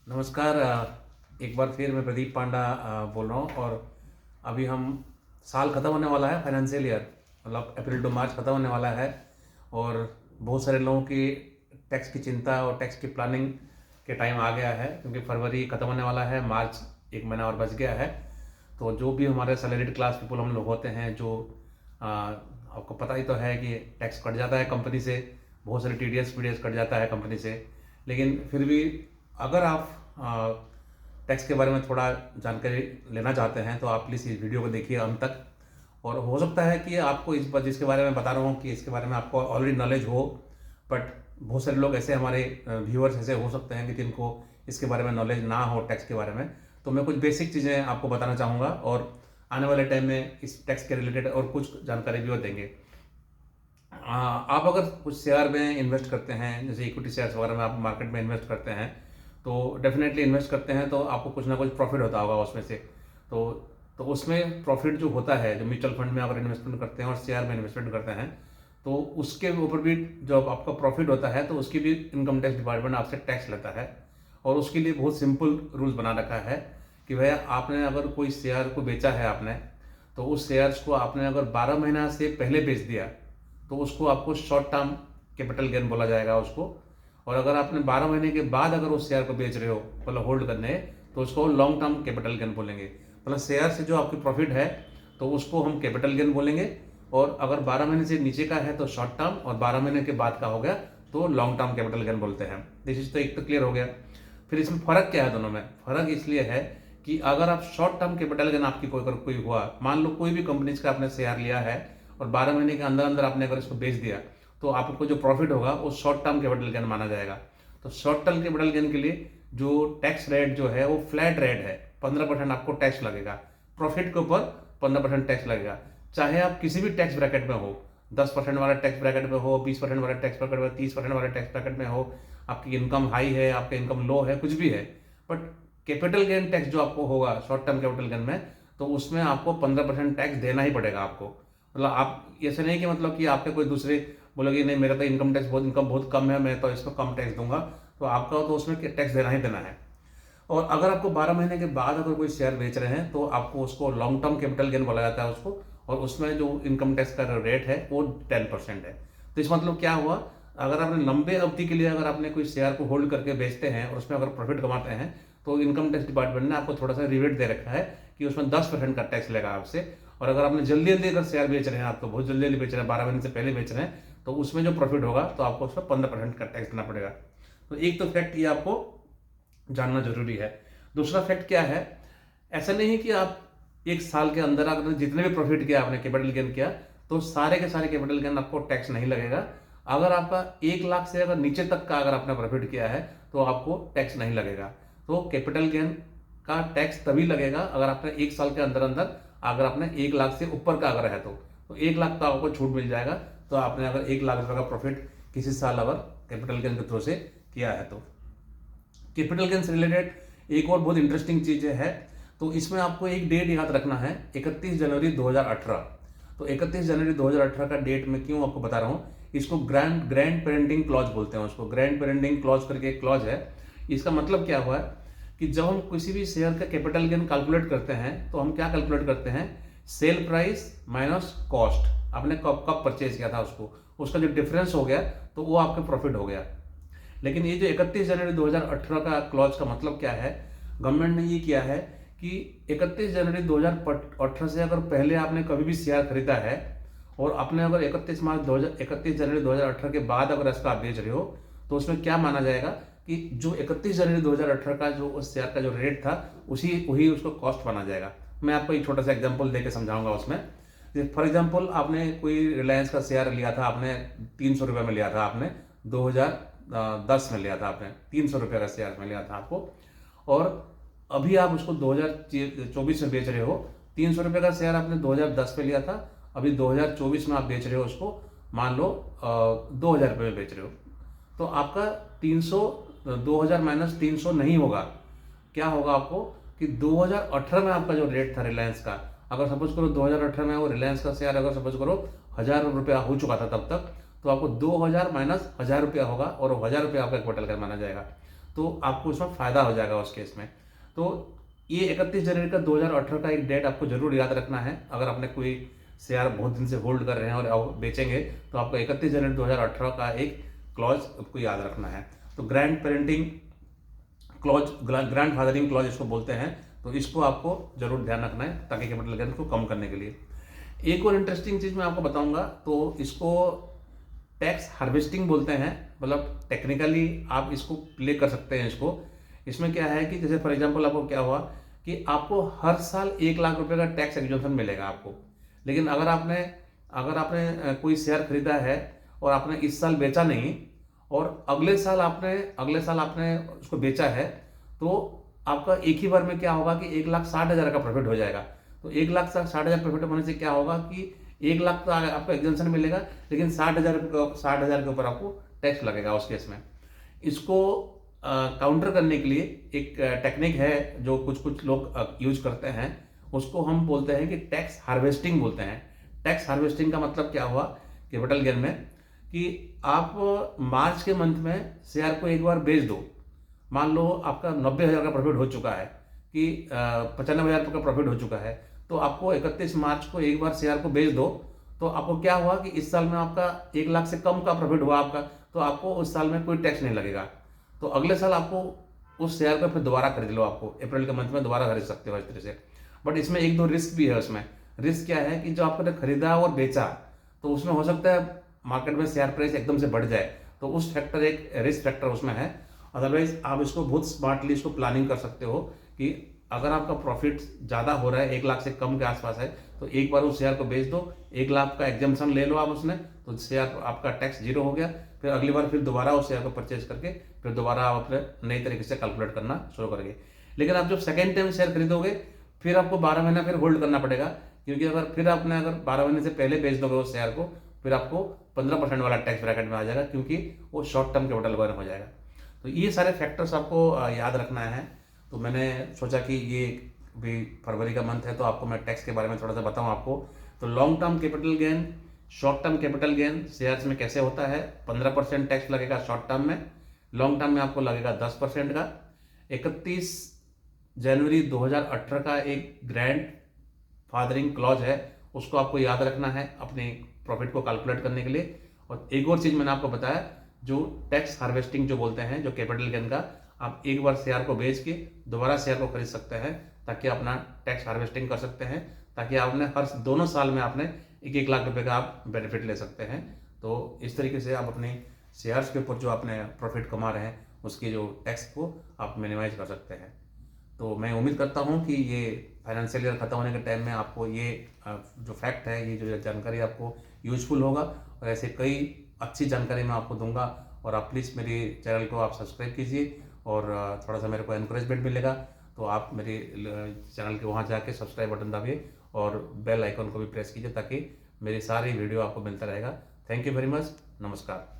नमस्कार। एक बार फिर मैं प्रदीप पांडा बोल रहा हूँ। और अभी हम साल ख़त्म होने वाला है, फाइनेंशियल ईयर मतलब अप्रैल टू मार्च ख़त्म होने वाला है। और बहुत सारे लोगों की टैक्स की चिंता और टैक्स की प्लानिंग के टाइम आ गया है, क्योंकि फरवरी ख़त्म होने वाला है, मार्च एक महीना और बच गया है। तो जो भी हमारे सैलरीड क्लास पीपल हम लोग होते हैं, जो आपको पता ही तो है कि टैक्स कट जाता है कंपनी से, बहुत सारे टीडीएस पीडीएस कट जाता है कंपनी से। लेकिन फिर भी अगर आप टैक्स के बारे में थोड़ा जानकारी लेना चाहते हैं तो आप प्लीज़ इस वीडियो को देखिए अंत तक। और हो सकता है कि आपको इस पर जिसके बारे में बता रहा हूँ कि इसके बारे में आपको ऑलरेडी नॉलेज हो, बट बहुत सारे लोग ऐसे हमारे व्यूअर्स ऐसे हो सकते हैं कि जिनको इसके बारे में नॉलेज ना हो टैक्स के बारे में। तो मैं कुछ बेसिक चीज़ें आपको बताना चाहूँगा और आने वाले टाइम में इस टैक्स के रिलेटेड और कुछ जानकारी भी वो देंगे। आप अगर कुछ शेयर में इन्वेस्ट करते हैं, जैसे इक्विटी शेयर्स वगैरह में आप मार्केट में इन्वेस्ट करते हैं, तो डेफिनेटली इन्वेस्ट करते हैं तो आपको कुछ ना कुछ प्रॉफिट होता होगा उसमें से। तो तो उसमें प्रॉफिट जो होता है, जो म्यूचुअल फंड में अगर इन्वेस्टमेंट करते हैं और शेयर में इन्वेस्टमेंट करते हैं, तो उसके ऊपर भी जब आपका प्रॉफिट होता है तो उसकी भी इनकम टैक्स डिपार्टमेंट आपसे टैक्स लेता है। और उसके लिए बहुत सिंपल रूल्स बना रखा है कि भैया आपने अगर कोई शेयर को बेचा है आपने, तो उस शेयर्स को आपने अगर 12 महीना से पहले बेच दिया तो उसको आपको शॉर्ट टर्म कैपिटल गेन बोला जाएगा उसको। और अगर आपने 12 महीने के बाद अगर उस शेयर को बेच रहे हो, मतलब होल्ड करने है, तो उसको लॉन्ग टर्म कैपिटल गेन बोलेंगे। मतलब शेयर से जो आपकी प्रॉफिट है तो उसको हम कैपिटल गेन बोलेंगे। और अगर 12 महीने से नीचे का है तो शॉर्ट टर्म, और 12 महीने के बाद का हो गया तो लॉन्ग टर्म कैपिटल गेन बोलते हैं। दिस इज तो एक तो क्लियर हो गया। फिर इसमें फ़र्क क्या है दोनों में? फ़र्क इसलिए है कि अगर आप शॉर्ट टर्म कैपिटल गेन आपकी कोई हुआ, मान लो कोई भी कंपनीज का आपने शेयर लिया है और 12 महीने के अंदर अंदर आपने अगर इसको बेच दिया, तो आपको जो प्रॉफिट होगा वो शॉर्ट टर्म कैपिटल गेन माना जाएगा। तो शॉर्ट टर्म कैपिटल गेन के लिए जो टैक्स रेट जो है वो फ्लैट रेट है, 15% आपको टैक्स लगेगा। प्रॉफिट के ऊपर 15% टैक्स लगेगा, चाहे आप किसी भी टैक्स ब्रैकेट में हो, 10% वाला टैक्स ब्रैकेट में हो, 20% वाला टैक्स ब्रैकेट में, 30% वाले टैक्स ब्रैकेट में हो, आपकी इनकम हाई है, आपका इनकम लो है, कुछ भी है। बट कैपिटल गेन टैक्स जो आपको होगा शॉर्ट टर्म कैपिटल गेन में, तो उसमें आपको 15% टैक्स देना ही पड़ेगा आपको। मतलब आप ऐसे नहीं कि मतलब कि आपके कोई दूसरे बोलोगे नहीं मेरा तो इनकम बहुत कम है, मैं तो इसको कम टैक्स दूंगा, तो आपका तो उसमें टैक्स देना ही देना है। और अगर आपको 12 महीने के बाद अगर कोई शेयर बेच रहे हैं तो आपको उसको लॉन्ग टर्म कैपिटल गेन बोला जाता है उसको। और उसमें जो इनकम टैक्स का रेट है वो 10% है। तो इस मतलब क्या हुआ, अगर आपने लंबे अवधि के लिए अगर आपने कोई शेयर को होल्ड करके बेचते हैं और उसमें अगर प्रॉफिट कमाते हैं, तो इनकम टैक्स डिपार्टमेंट ने आपको थोड़ा सा रिबेट दे रखा है कि उसमें 10% का टैक्स लेगा आपसे। और अगर आपने जल्दी जल्दी अगर शेयर बेच रहे हैं, आप तो बहुत जल्दी जल्दी बेच रहे हैं, 12 महीने से पहले बेच रहे हैं, तो उसमें जो प्रॉफिट होगा तो आपको उसमें 15% का टैक्स देना पड़ेगा। तो एक तो फैक्ट ये आपको जानना जरूरी है। दूसरा फैक्ट क्या है, ऐसा नहीं है कि आप एक साल के अंदर अगर जितने भी प्रॉफिट किया आपने कैपिटल गेन किया तो सारे के सारे कैपिटल गेन आपको टैक्स नहीं लगेगा। अगर आपका 1 लाख से अगर नीचे तक का अगर आपने प्रॉफिट किया है तो आपको टैक्स नहीं लगेगा। तो कैपिटल गेन का टैक्स तभी लगेगा अगर आपने 1 साल के अंदर अंदर अगर आपने 1 लाख से ऊपर का अगर है तो 1 लाख का आपको छूट मिल जाएगा। तो आपने अगर 1 लाख रुपए का प्रॉफिट किसी साल अगर कैपिटल गेन के थ्रू से किया है तो। कैपिटल गेन से रिलेटेड एक और बहुत इंटरेस्टिंग चीज़ है, तो इसमें आपको एक डेट याद रखना है, 31 जनवरी 2018। तो 31 जनवरी 2018 का डेट मैं क्यों आपको बता रहा हूँ, इसको ग्रैंड पेरेंटिंग क्लॉज बोलते हैं उसको। ग्रैंड पेरेंटिंग क्लॉज करके एक क्लॉज है। इसका मतलब क्या हुआ है कि जब हम किसी भी शेयर का कैपिटल गेन कैलकुलेट करते हैं तो हम क्या कैलकुलेट करते हैं, सेल प्राइस माइनस कॉस्ट। आपने कब कब परचेज किया था उसको, उसका जो डिफरेंस हो गया तो वो आपका प्रॉफिट हो गया। लेकिन ये जो 31 जनवरी 2018 का क्लॉज का मतलब क्या है, गवर्नमेंट ने ये किया है कि 31 जनवरी 2018 से अगर पहले आपने कभी भी शेयर खरीदा है और आपने अगर 31 जनवरी 2018 के बाद अगर इसका आप बेच रहे हो, तो उसमें क्या माना जाएगा कि जो 31 जनवरी 2018 का जो उस शेयर का जो रेट था उसी वही उसको कॉस्ट माना जाएगा। मैं आपको एक छोटा सा एग्जाम्पल देके समझाऊंगा उसमें। फॉर एग्जाम्पल आपने कोई रिलायंस का शेयर लिया था, आपने 300 रुपये में लिया था, आपने 2010 में लिया था, आपने 300 रुपये का शेयर में लिया था आपको। और अभी आप उसको 2024 में बेच रहे हो। 300 रुपये का शेयर आपने 2010 में लिया था, अभी 2024 में आप बेच रहे हो उसको, मान लो 2000 रुपये में बेच रहे हो। तो आपका 300 2000 माइनस 300 नहीं होगा। क्या होगा आपको कि 2018 में आपका जो रेट था रिलायंस का, अगर सपोज करो 2018 में वो रिलायंस का शेयर अगर सपोज करो 1000 रुपया हो चुका था तब तक, तो आपको 2000 माइनस 1000 रुपया होगा और 1000 रुपया आपका कैपिटल गेन माना जाएगा। तो आपको उसमें फ़ायदा हो जाएगा उस केस में। तो ये 31 जनवरी का 2018 का एक डेट आपको ज़रूर याद रखना है। अगर आपने कोई शेयर बहुत दिन से होल्ड कर रहे हैं और अब बेचेंगे, तो आपको 31 जनवरी 2018 का एक क्लॉज आपको याद रखना है। तो grand parenting clause, grand fathering clause इसको बोलते हैं, तो इसको आपको जरूर ध्यान रखना है ताकि कैपिटल गेन को कम करने के लिए। एक और इंटरेस्टिंग चीज़ मैं आपको बताऊंगा, तो इसको टैक्स हार्वेस्टिंग बोलते हैं। मतलब टेक्निकली आप इसको प्ले कर सकते हैं इसको। इसमें क्या है कि जैसे फॉर एग्जांपल आपको क्या हुआ कि आपको हर साल 1 लाख रुपए का टैक्स एग्जम्पशन मिलेगा आपको। लेकिन अगर आपने कोई शेयर खरीदा है और आपने इस साल बेचा नहीं, और अगले साल आपने उसको बेचा है, तो आपका एक ही बार में क्या होगा कि 1,60,000 का प्रॉफिट हो जाएगा। तो 1,60,000 प्रॉफिट होने से क्या होगा कि 1 लाख का आपको एग्जेम्पशन मिलेगा, लेकिन 60,000 के ऊपर आपको टैक्स लगेगा उस केस में। इसको काउंटर करने के लिए एक टेक्निक है जो कुछ कुछ लोग यूज करते हैं, उसको हम बोलते हैं कि टैक्स हार्वेस्टिंग बोलते हैं। टैक्स हार्वेस्टिंग का मतलब क्या हुआ कैपिटल गेन में, कि आप मार्च के मंथ में शेयर को एक बार बेच दो। मान लो आपका 90,000 का प्रॉफिट हो चुका है, कि 95,000 का प्रॉफिट हो चुका है, तो आपको 31 मार्च को एक बार शेयर को बेच दो। तो आपको क्या हुआ कि इस साल में आपका 1 लाख से कम का प्रॉफिट हुआ आपका, तो आपको उस साल में कोई टैक्स नहीं लगेगा। तो अगले साल आपको उस शेयर को फिर दोबारा खरीद लो, आपको अप्रैल के मंथ में दोबारा खरीद सकते हो इस तरह से। बट इसमें एक दो रिस्क भी है उसमें। रिस्क क्या है कि जो आपने खरीदा और बेचा, तो उसमें हो सकता है मार्केट में शेयर प्राइस एकदम से बढ़ जाए, तो उस फैक्टर एक रिस्क फैक्टर उसमें है। अदरवाइज आप इसको बहुत स्मार्टली इसको प्लानिंग कर सकते हो कि अगर आपका प्रॉफिट ज़्यादा हो रहा है, 1 लाख से कम के आसपास है, तो एक बार उस शेयर को बेच दो, 1 लाख का एग्जम्पशन ले लो आप उसमें, तो शेयर आपका टैक्स जीरो हो गया। फिर अगली बार फिर दोबारा उस शेयर को परचेज करके फिर दोबारा आप अपने नई तरीके से कैलकुलेट करना शुरू करेंगे। लेकिन आप जब सेकेंड टाइम शेयर खरीदोगे, फिर आपको 12 महीना फिर होल्ड करना पड़ेगा, क्योंकि अगर 12 महीने से पहले बेच दोगे उस शेयर को, फिर आपको 15% वाला टैक्स ब्रैकेट में आ जाएगा, क्योंकि वो शॉर्ट टर्म कैपिटल गेन हो जाएगा। तो ये सारे फैक्टर्स आपको याद रखना है। तो मैंने सोचा कि ये भी फरवरी का मंथ है, तो आपको मैं टैक्स के बारे में थोड़ा सा बताऊं आपको। तो long term capital gain, short term capital gain shares में कैसे होता है। 15% टैक्स लगेगा शॉर्ट टर्म में, लॉन्ग टर्म में आपको लगेगा 10% का। 31 जनवरी 2018 का एक ग्रैंड फादरिंग क्लॉज है, उसको आपको याद रखना है अपने प्रॉफिट को कैलकुलेट करने के लिए। और एक और चीज़ मैंने आपको बताया, जो टैक्स हार्वेस्टिंग जो बोलते हैं, जो कैपिटल गेन का, आप एक बार शेयर को बेच के दोबारा शेयर को खरीद सकते हैं, ताकि अपना टैक्स हार्वेस्टिंग कर सकते हैं, ताकि आपने हर दोनों साल में आपने 1-1 लाख रुपए का आप बेनिफिट ले सकते हैं। तो इस तरीके से आप अपने शेयर्स के ऊपर जो आपने प्रॉफिट कमा रहे हैं, उसके जो टैक्स को आप मिनिमाइज कर सकते हैं। तो मैं उम्मीद करता हूँ कि ये फाइनेंशियल ईयर खत्म होने के टाइम में आपको ये जो फैक्ट है, ये जो जानकारी आपको यूजफुल होगा, और ऐसे कई अच्छी जानकारी मैं आपको दूंगा। और आप प्लीज़ मेरे चैनल को आप सब्सक्राइब कीजिए, और थोड़ा सा मेरे को एनकरेजमेंट मिलेगा, तो आप मेरे चैनल के वहाँ जाके सब्सक्राइब बटन दबाइए और बेल आइकन को भी प्रेस कीजिए, ताकि मेरी सारी वीडियो आपको मिलता रहेगा। थैंक यू वेरी मच, नमस्कार।